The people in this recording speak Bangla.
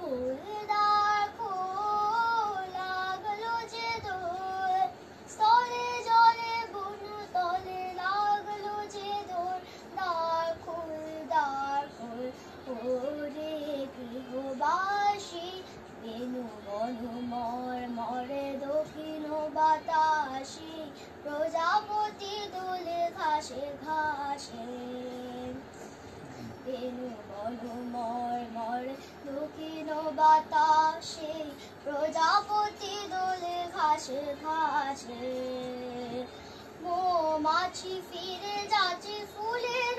ফুলদার খোল লাগলো যে দোল, স্থলে জলে বন তলে লাগলো যে দোল। দ্বার খোল ওরে গৃহবাসী, বেনু বনু মরে দক্ষিণ বাতাসি, প্রজাপতি দোলে ঘাসে ঘাসে। বেনু বনু মরে দক্ষিণ বাতাসে, প্রজাপতি দোলে ঘাসে ঘাসে। মৌমাছি ফিরে যাচ্ছে ফুলের